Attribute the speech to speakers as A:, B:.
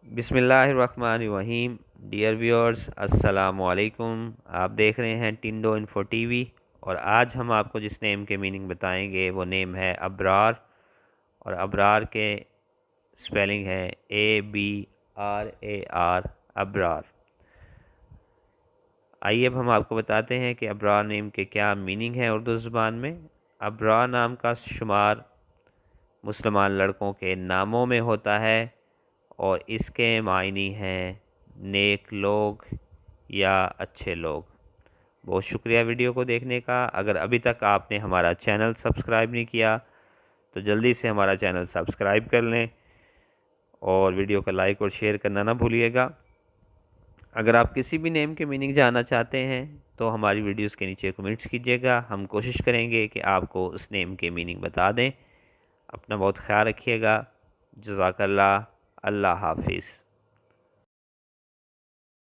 A: बिस्मिल्लाहिर्रहमानिर्रहीम। Dear viewers, अस्सलाम वालेकुम। आप देख रहे हैं टिंडो इन्फो टीवी और आज हम आपको जिस नेम के मीनिंग बताएंगे वो नेम है अबरार। और अबरार के स्पेलिंग है ABRAR, अबरार। आइए अब हम आपको बताते हैं कि अबरार नेम के क्या मीनिंग है उर्दू ज़ुबान में। अबरार नाम का शुमार मुसलमान लड़कों के नामों में होता है और इसके मायने हैं नेक लोग या अच्छे लोग। बहुत शुक्रिया वीडियो को देखने का। अगर अभी तक आपने हमारा चैनल सब्सक्राइब नहीं किया तो जल्दी से हमारा चैनल सब्सक्राइब कर लें और वीडियो को लाइक और शेयर करना ना भूलिएगा। अगर आप किसी भी नेम के मीनिंग जानना चाहते हैं तो हमारी वीडियोस के नीचे कमेंट्स कीजिएगा। हम कोशिश करेंगे कि आपको उस नेम के मीनिंग बता दें। अपना बहुत ख्याल रखिएगा। जज़ाकल्लाह। अल्लाह हाफिज़।